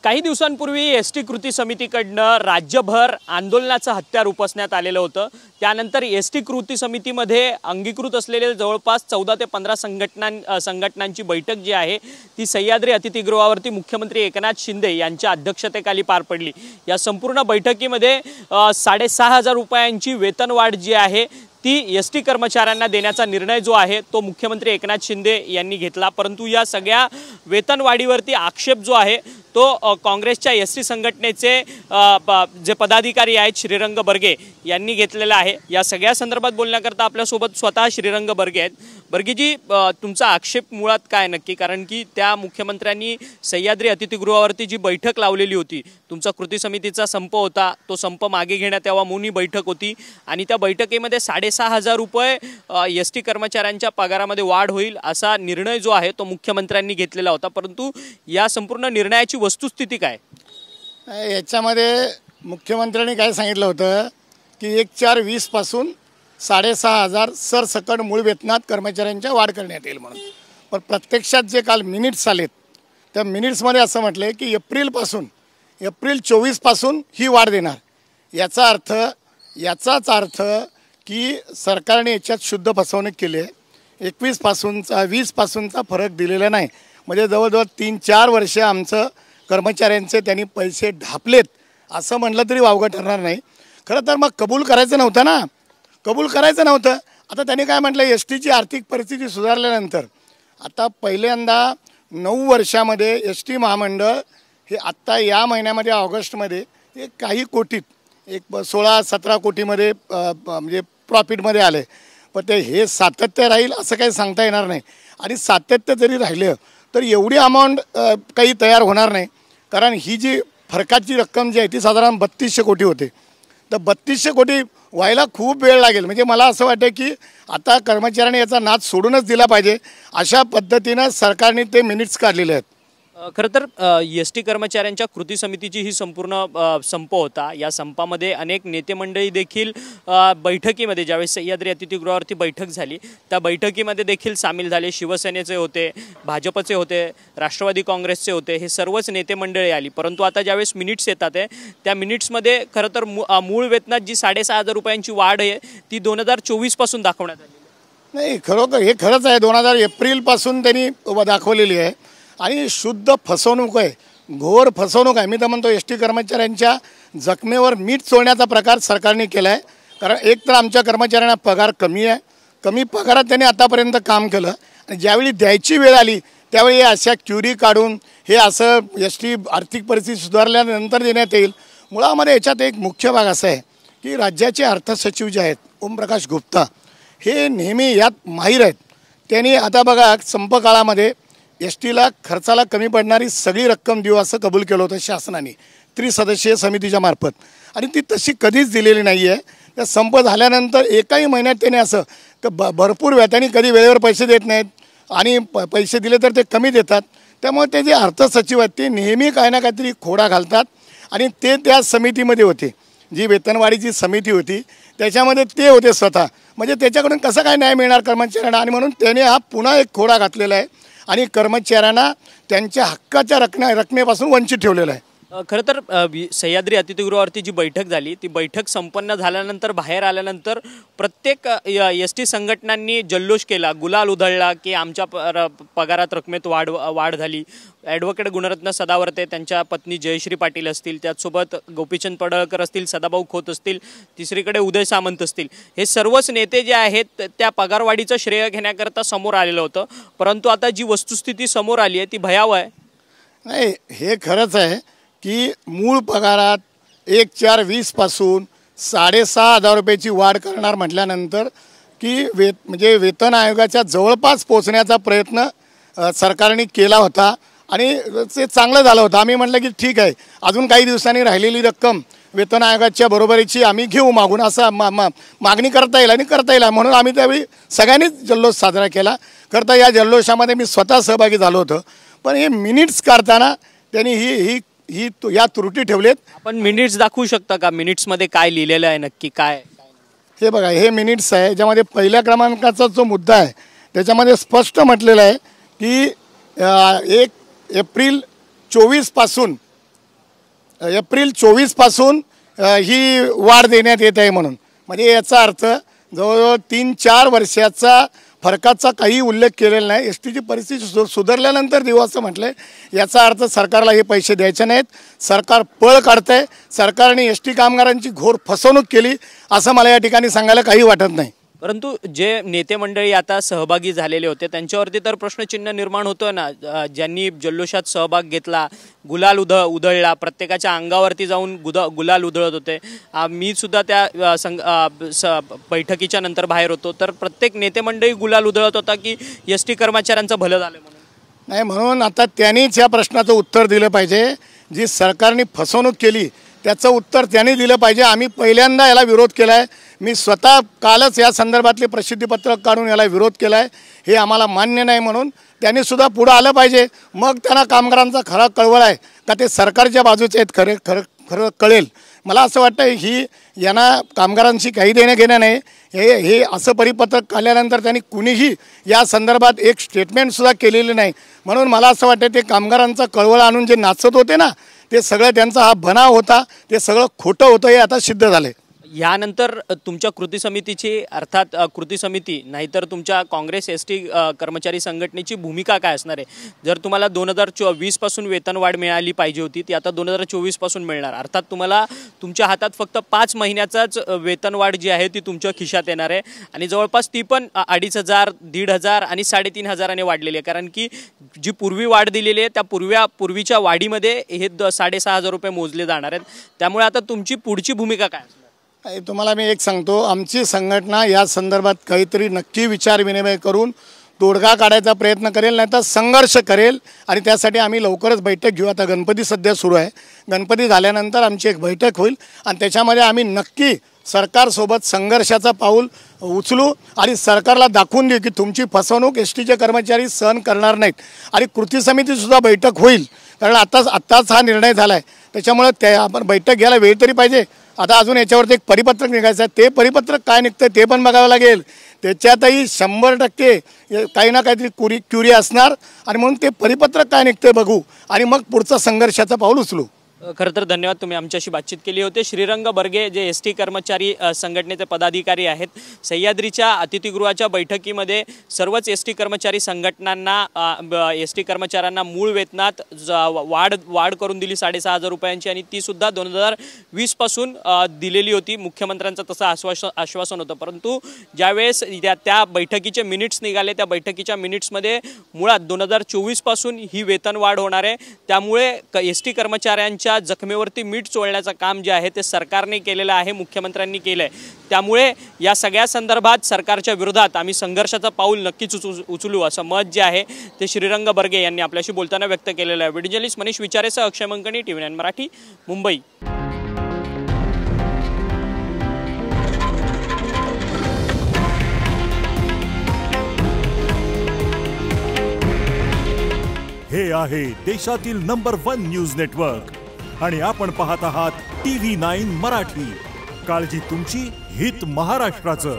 काही दिवसांपूर्वी एसटी कृती समितीकडनं राज्यभर आंदोलनाचं हत्यार उपसण्यात आलेलं होतं। त्यानंतर एसटी कृती समितीमध्ये अंगीकृत असलेले जवळपास 14 ते 15 संघटनांची बैठक जी आहे ती सह्याद्री अतिथीगृहावरती मुख्यमंत्री एकनाथ शिंदे यांच्या अध्यक्षतेखाली पार पडली। या संपूर्ण बैठकीमध्ये 6,500 रुपयांची वेतनवाढ जी आहे ती एसटी कर्मचाऱ्यांना देण्याचा निर्णय जो आहे तो मुख्यमंत्री एकनाथ शिंदे यांनी घेतला। परंतु या सगळ्या वेतनवाढीवरती आक्षेप जो आहे तो काँग्रेसच्या एसटी संघटनेचे जे पदाधिकारी आहेत श्रीरंग बर्गे यांनी घेतलेला आहे। या सगळ्या संदर्भात बोलण्याकरता आपल्यासोबत स्वतः श्रीरंग बर्गे आहेत। बर्गेजी, तुमचा आक्षेप मुळात काय नक्की? कारण की त्या मुख्यमंत्र्यांनी सह्याद्री अतिथीगृहावरती जी बैठक लावलेली होती, तुमचा कृती समितीचा संप होता, तो संप मागे घेण्यात यावा म्हणून ही बैठक होती आणि त्या बैठकीमध्ये 6,500 रुपये एसटी कर्मचाऱ्यांच्या पगारामध्ये वाढ होईल असा निर्णय जो आहे तो मुख्यमंत्र्यांनी घेतलेला होता। परंतु या संपूर्ण निर्णयाची वस्तुस्थिती काय? याच्यामध्ये मुख्यमंत्र्यांनी काय सांगितलं होतं की 1/4/20 पासून 6,500 सरसकट मूळ वेतनात कर्मचाऱ्यांच्या वाढ करण्यात येईल म्हणून। पण प्रत्यक्षात जे काल मिनिट्स आलेत त्या मिनिट्समध्ये असं म्हटलं की एप्रिल 24 पासून ही वाढ देणार। याचाच अर्थ की सरकारने याच्यात शुद्ध फसवणूक केली आहे। 21 पासूनचा 20 पासूनचा फरक दिलेला नाही, म्हणजे जवळजवळ 3-4 वर्ष आमचं कर्मचाऱ्यांचे त्यांनी पैसे ढापलेत असं म्हटलं तरी वावगं ठरणार नाही। खरं तर मग कबूल करायचं नव्हतं ना, कबूल करायचं नव्हतं। आता त्यांनी काय म्हटलं, एस टीची आर्थिक परिस्थिती सुधारल्यानंतर आता पहिल्यांदा 9 वर्षामध्ये एस टी महामंडळ हे आत्ता या महिन्यामध्ये ऑगस्टमध्ये एक काही कोटीत एक 16-17 कोटीमध्ये म्हणजे प्रॉफिटमध्ये आले। पण ते हे सातत्य राहील असं काही सांगता येणार नाही आणि सातत्य जरी राहिलं तर एवढी अमाऊंट काही तयार होणार नाही। कारण ही जी फरकाची रक्कम जी आहे ती साधारण 3200 कोटी होते, तर 3200 कोटी व्हायला खूप वेळ लागेल। म्हणजे मला असं वाटतं की आता कर्मचाऱ्यांनी याचा नाद सोडूनच दिला पाहिजे, अशा पद्धतीनं सरकारने ते मिनिट्स काढलेले आहेत। खरं तर एसटी कर्मचाऱ्यांच्या कृती समितीची ही संपूर्ण संप होता। या संपामध्ये अनेक नेते मंडळी देखील बैठकीमध्ये, ज्यावेळेस सह्याद्री अतिथीगृहावरती बैठक झाली त्या बैठकीमध्ये देखील सामील झाले। शिवसेनेचे होते, भाजपचे होते, राष्ट्रवादी काँग्रेसचे होते, हे सर्वच नेते मंडळी आली। परंतु आता ज्यावेळेस मिनिट्स येतात त्या मिनिट्समध्ये खरं तर मूळ वेतनात जी 6,500 रुपयांची वाढ आहे ती 2024 पासून दाखवण्यात आली नाही। खरोखर हे खरंच आहे, 2000 एप्रिलपासून त्यांनी दाखवलेली आहे आणि शुद्ध फसवणूक आहे, घोर फसवणूक आहे। मी तर म्हणतो एस टी कर्मचाऱ्यांच्या जखमेवर मीठ चोळण्याचा प्रकार सरकारने केला आहे। कारण एक तर आमच्या कर्मचाऱ्यांना पगार कमी आहे, कमी पगारात त्यांनी आतापर्यंत काम केलं आणि ज्यावेळी द्यायची वेळ आली त्यावेळी अशा क्युरी काढून हे असं एस टी आर्थिक परिस्थिती सुधारल्यानंतर देण्यात येईल। मुळामध्ये याच्यात एक मुख्य भाग असा आहे की राज्याचे अर्थसचिव जे आहेत ओमप्रकाश गुप्ता हे नेहमी यात माहीर आहेत। त्यांनी आता बघा संप काळामध्ये एस टीला खर्चाला कमी पडणारी सगळी रक्कम देऊ असं कबूल केलं होतं शासनाने त्रिसदस्यीय समितीच्या मार्फत, आणि ती तशी कधीच दिलेली नाही आहे। त्या संप झाल्यानंतर एकाही महिन्यात त्याने असं भरपूर त्यांनी कधी वेळेवर पैसे देत नाहीत आणि पैसे दिले तर ते कमी देतात। त्यामुळे ते जे अर्थसचिव आहेत ते नेहमी काही ना काहीतरी खोडा घालतात आणि ते त्या समितीमध्ये होते, जी वेतनवाढीची समिती होती त्याच्यामध्ये ते होते स्वतः। म्हणजे त्याच्याकडून कसं काय न्याय मिळणार कर्मचाऱ्यांना, आणि म्हणून त्याने हा पुन्हा एक खोडा घातलेला आहे आणि कर्मचाऱ्यांना त्यांच्या हक्काच्या रकमेपासून वंचित ठेवलेलं आहे। खरं तर सह्याद्री अतिथीगृहावरती जी बैठक झाली ती बैठक संपन्न झाल्यानंतर बाहेर आल्यानंतर प्रत्येक एस टी संघटनांनी जल्लोष केला, गुलाल उधळला की आमच्या पगारात रकमेत वाढ झाली। ॲडव्होकेट गुणरत्न सदावर्ते, त्यांच्या पत्नी जयश्री पाटील असतील, त्याचसोबत गोपीचंद पडळकर असतील, सदाभाऊ खोत असतील, तिसरीकडे उदय सामंत असतील, हे सर्वच नेते जे आहेत त्या पगारवाढीचं श्रेय घेण्याकरता समोर आलेलं होतं। परंतु आता जी वस्तुस्थिती समोर आली आहे ती भयावह आहे। नाही, हे खरंच आहे की मूळ पगारात 1/4/20 पासून 6,500 रुपयाची वाढ करणार म्हटल्यानंतर की म्हणजे वेतन आयोगाच्या जवळपास पोहोचण्याचा प्रयत्न सरकारने केला होता आणि ते चांगलं झालं होतं। आम्ही म्हटलं की ठीक आहे, अजून काही दिवसांनी राहिलेली रक्कम वेतन आयोगाच्या बरोबरीची आम्ही घेऊ मागून, असं मागणी करता येईल आणि करता येईल म्हणून आम्ही त्यावेळी सगळ्यांनीच जल्लोष साजरा केला। करता या जल्लोषामध्ये मी स्वतः सहभागी झालो होतो। पण हे मिनिट्स काढताना त्यांनी या त्रुटी ठेवलेत। आपण मिनिट्स दाखवू शकता का? मिनिट्समध्ये काय लिहिलेलं आहे नक्की काय? हे बघा, हे मिनिट्स आहे ज्यामध्ये पहिल्या क्रमांकाचा जो मुद्दा आहे त्याच्यामध्ये स्पष्ट म्हटलेलं आहे की 1 एप्रिल 24 पासून एप्रिल 24 पासून ही वाढ देण्यात येत आहे म्हणून, म्हणजे याचा अर्थ जवळजवळ 3-4 वर्षाचा फरकाचा काही उल्लेख केलेला नाही. एस टीची परिस्थिती सुधारल्यानंतर देऊ असं म्हटलं. याचा अर्थ सरकारला हे पैसे द्यायचे नाहीत, सरकार पळ काढतं आहे, सरकारने एस टी कामगारांची घोर फसवणूक केली असं मला या ठिकाणी सांगायला काही वाटत नाही. परंतु जे नेते मंडळी आता सहभागी झालेले होते त्यांच्यावरती तर प्रश्नचिन्ह निर्माण होतं ना. ज्यांनी जल्लोषात सहभाग घेतला, गुलाल उधळला, प्रत्येकाच्या अंगावरती जाऊन गुलाल उधळत होते. मी सुद्धा त्या बैठकीच्या नंतर बाहेर होतो, तर प्रत्येक नेते मंडळी गुलाल उधळत होता की एस टी कर्मचाऱ्यांचं भलं झालं म्हणून. नाही, म्हणून आता त्यांनीच या प्रश्नाचं उत्तर दिलं पाहिजे. जी सरकारने फसवणूक केली त्याचं उत्तर त्यांनी दिलं पाहिजे. आम्ही पहिल्यांदा याला विरोध केला आहे. मी स्वतः कालच या संदर्भातले प्रसिद्धीपत्रक काढून याला विरोध केला आहे. हे आम्हाला मान्य नाही म्हणून त्यांनीसुद्धा पुढं आलं पाहिजे. मग त्यांना कामगारांचा खरा कळवळ आहे का ते सरकारच्या बाजूचे आहेत खरं कळेल. मला असं वाटतं ही यांना कामगारांशी काही देणं घेणं नाही. हे असं परिपत्रक काढल्यानंतर त्यांनी कुणीही या संदर्भात एक स्टेटमेंटसुद्धा केलेलं नाही. म्हणून मला असं वाटतं ते कामगारांचा कळवळ आणून जे नाचत होते ना, ते सगळं त्यांचा हा बनाव होता, ते सगळं खोटं होतं हे आता सिद्ध झालं. यानंतर तुमच्या कृती समितीची, अर्थात कृती समिती नाहीतर तुमच्या काँग्रेस एस टी कर्मचारी संघटनेची भूमिका काय असणार आहे? जर तुम्हाला 2020 पासून वेतनवाढ मिळाली पाहिजे होती, ती आता 2024 पासून मिळणार. अर्थात तुम्हाला तुमच्या हातात फक्त 5 महिन्याचाच वेतनवाढ जी आहे ती तुमच्या खिशात येणार आहे आणि जवळपास ती पण 2500, 1500 आणि 3500 वाढलेली आहे. कारण की जी पूर्वी वाढ दिलेली आहे त्या पूर्वीच्या वाढीमध्ये हे 6500 रुपये मोजले जाणार आहेत. त्यामुळे आता तुमची पुढची भूमिका काय असणार? तुम्हाला मी एक सांगतो, आमची संघटना या संदर्भात काहीतरी नक्की विचार विनिमय करून तोडगा काढायचा प्रयत्न करेल, नाही तर संघर्ष करेल. आणि त्यासाठी आम्ही लवकरच बैठक घेऊ. आता गणपती सध्या सुरू आहे, गणपती झाल्यानंतर आमची एक बैठक होईल आणि त्याच्यामध्ये आम्ही नक्की सरकारसोबत संघर्षाचा पाऊल उचलू आणि सरकारला दाखवून देऊ की तुमची फसवणूक एस टीचे कर्मचारी सहन करणार नाहीत. आणि कृती समितीसुद्धा बैठक होईल, कारण आत्ताच हा निर्णय झाला आहे. त्याच्यामुळे त्या आपण बैठक घ्यायला वेळ तरी पाहिजे. आता अजून याच्यावरती एक परिपत्रक निघायचं आहे, ते परिपत्रक काय निघतं ते पण बघावं लागेल. त्याच्यातही 100% काही ना काहीतरी क्युरी असणार आणि म्हणून ते परिपत्रक काय निघतं बघू आणि मग पुढचा संघर्षाचा पाऊल उचलू. खरं तर धन्यवाद, तुम्ही आमच्याशी बातचीत केली होती. श्रीरंग बर्गे जे एस टी कर्मचारी संघटनेचे पदाधिकारी आहेत, सह्याद्रीच्या अतिथीगृहाच्या बैठकीमध्ये सर्वच एस टी कर्मचारी संघटनांना एस टी कर्मचाऱ्यांना मूळ वेतनात वाढ करून दिली 6500 रुपयांची आणि तीसुद्धा 2020 पासून दिलेली होती. मुख्यमंत्र्यांचं तसं आश्वासन होतं. परंतु ज्यावेळेस त्या बैठकीचे मिनिट्स निघाले, त्या बैठकीच्या मिनिट्समध्ये मुळात 2024 पासून ही वेतनवाढ होणार आहे. त्यामुळे एस टी कर्मचाऱ्यांच्या जखमेवरती मीठ चोळण्याचं काम जे आहे ते सरकारने केलेलं आहे, मुख्यमंत्र्यांनी केलं आहे. त्यामुळे या सगळ्या संदर्भात सरकारच्या विरोधात आम्ही संघर्षाचं पाऊल नक्कीच उचलू असं मत जे आहे ते श्रीरंग बर्गे यांनी आपल्याशी बोलताना व्यक्त केलेलं आहे. व्हिडिओ जर्नलिस्ट मनीष विचारेसह अक्षय मंकणी, TV9 मराठी, मुंबई. हे आहे देशातील नंबर 1 न्यूज नेटवर्क आणि आपण पाहत आहात TV9 मराठी. काळजी तुमची, हित महाराष्ट्राचं.